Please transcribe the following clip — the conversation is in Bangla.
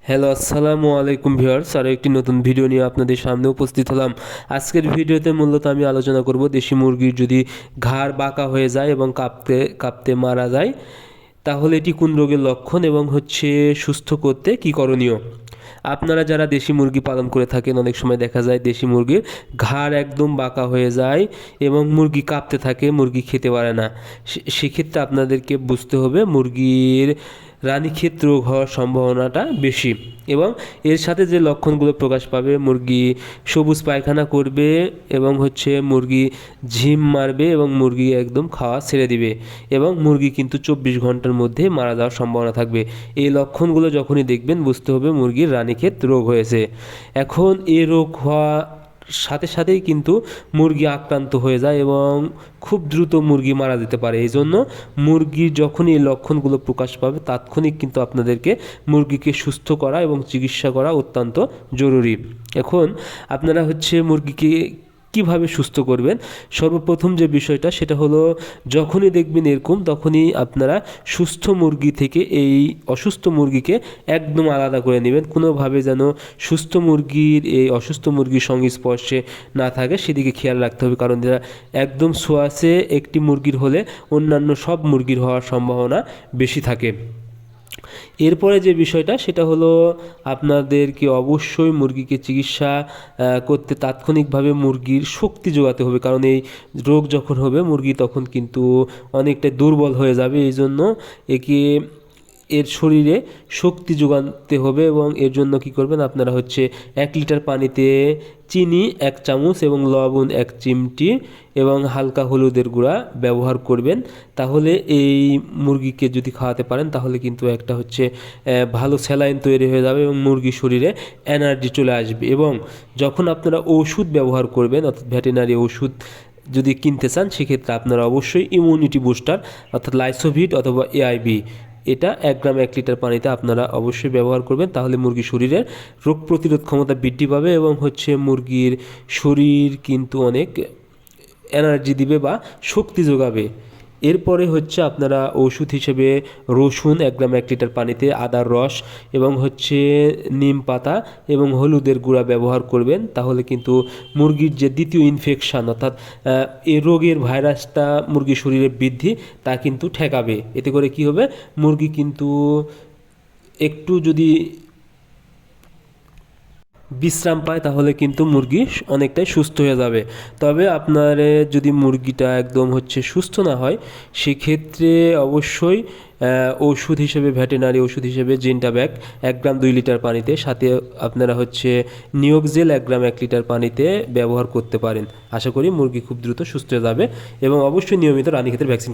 হ্যালো, আসসালামু আলাইকুম ভিউয়ার্স। আরও একটি নতুন ভিডিও নিয়ে আপনাদের সামনে উপস্থিত হলাম। আজকের ভিডিওতে মূলত আমি আলোচনা করব দেশি মুরগির যদি ঘাড় বাঁকা হয়ে যায় এবং কাঁপতে কাঁপতে মারা যায় তাহলে এটি কোন রোগের লক্ষণ এবং সুস্থ করতে কী করণীয়। আপনারা যারা দেশি মুরগি পালন করে থাকেন, অনেক সময় দেখা যায় দেশি মুরগির ঘাড় একদম বাঁকা হয়ে যায় এবং মুরগি কাঁপতে থাকে, মুরগি খেতে পারে না। সেক্ষেত্রে আপনাদেরকে বুঝতে হবে মুরগির রানীক্ষেত রোগ হওয়ার সম্ভাবনাটা বেশি। এবং এর সাথে যে লক্ষণগুলো প্রকাশ পাবে, মুরগি সবুজ পায়খানা করবে এবং মুরগি ঝিম মারবে এবং মুরগি একদম খাওয়া ছেড়ে দিবে এবং মুরগি কিন্তু 24 ঘন্টার মধ্যে মারা যাওয়ার সম্ভাবনা থাকবে। এই লক্ষণগুলো যখনই দেখবেন বুঝতে হবে মুরগির রানীক্ষেত রোগ হয়েছে। এখন এই রোগ হওয়া সাথে সাথেই কিন্তু মুরগি আক্রান্ত হয়ে যায় এবং খুব দ্রুত মুরগি মারা যেতে পারে। এই জন্য মুরগির যখনই এই লক্ষণগুলো প্রকাশ পাবে তাৎক্ষণিক কিন্তু আপনাদেরকে মুরগিকে সুস্থ করা এবং চিকিৎসা করা অত্যন্ত জরুরি। এখন আপনারা মুরগিকে কিভাবে সুস্থ করবেন, সর্বপ্রথম যে বিষয়টা সেটা হলো, যখনই দেখবেন এরকম তখনই আপনারা সুস্থ মুরগি থেকে এই অসুস্থ মুরগিকে একদম আলাদা করে নেবেন। কোনোভাবে যেন সুস্থ মুরগির এই অসুস্থ মুরগির সংস্পর্শে না থাকে সেদিকে খেয়াল রাখতে হবে, কারণ এরা একদম ছোঁয়াচে একটি মুরগির হলে অন্যান্য সব মুরগির হওয়ার সম্ভাবনা বেশি থাকে। এরপরে যে বিষয়টা সেটা হলো, আপনাদেরকে অবশ্যই মুরগিকে চিকিৎসা করতে তাৎক্ষণিকভাবে মুরগির শক্তি যোগাতে হবে, কারণ এই রোগ যখন হবে মুরগি তখন কিন্তু অনেকটা দুর্বল হয়ে যাবে। এই জন্য এর শরীরে শক্তি যোগাতে হবে এবং এর জন্য কি করবেন আপনারা 1 লিটার পানিতে চিনি 1 চামচ এবং লবণ 1 চিমটি এবং হালকা হলুদের গুঁড়া ব্যবহার করবেন। তাহলে এই মুরগিকে যদি খাওয়াতে পারেন তাহলে কিন্তু একটা ভালো স্যালাইন তৈরি হয়ে যাবে এবং মুরগির শরীরে এনার্জি চলে আসবে। এবং যখন আপনারা ওষুধ ব্যবহার করবেন, অর্থাৎ ভেটেরিনারি ওষুধ যদি কিনতে চান, সেক্ষেত্রে আপনারা অবশ্যই ইমিউনিটি বুস্টার অর্থাৎ লাইসোভিট অথবা এআইবি, এটা 1 গ্রাম 1 লিটার পানিতে আপনারা অবশ্যই ব্যবহার করবেন। তাহলে মুরগির শরীরের রোগ প্রতিরোধ ক্ষমতা বৃদ্ধি পাবে এবং মুরগির শরীর কিন্তু অনেক এনার্জি দিবে বা শক্তি যোগাবে। এরপরে আপনারা ওষুধ হিসেবে রসুন 1 গ্রাম 1 লিটার পানিতে, আদার রস এবং নিম পাতা এবং হলুদের গুঁড়া ব্যবহার করবেন। তাহলে কিন্তু মুরগির যে দ্বিতীয় ইনফেকশান অর্থাৎ এই রোগের ভাইরাসটা মুরগির শরীরে বৃদ্ধি তা কিন্তু ঠেকাবে। এতে করে কি হবে, মুরগি কিন্তু একটু যদি বিশ্রাম পায় তাহলে কিন্তু মুরগি অনেকটাই সুস্থ হয়ে যাবে। তবে আপনার যদি মুরগিটা একদম সুস্থ না হয়, সেক্ষেত্রে অবশ্যই ওষুধ হিসেবে ভেটেরিনারি ওষুধ হিসেবে জিনটাব্যাক 1 গ্রাম 2 লিটার পানিতে, সাথে আপনারা নিওক্সেল 1 গ্রাম 1 লিটার পানিতে ব্যবহার করতে পারেন। আশা করি মুরগি খুব দ্রুত সুস্থ হয়ে যাবে এবং অবশ্যই নিয়মিত রানীক্ষেতের ভ্যাকসিন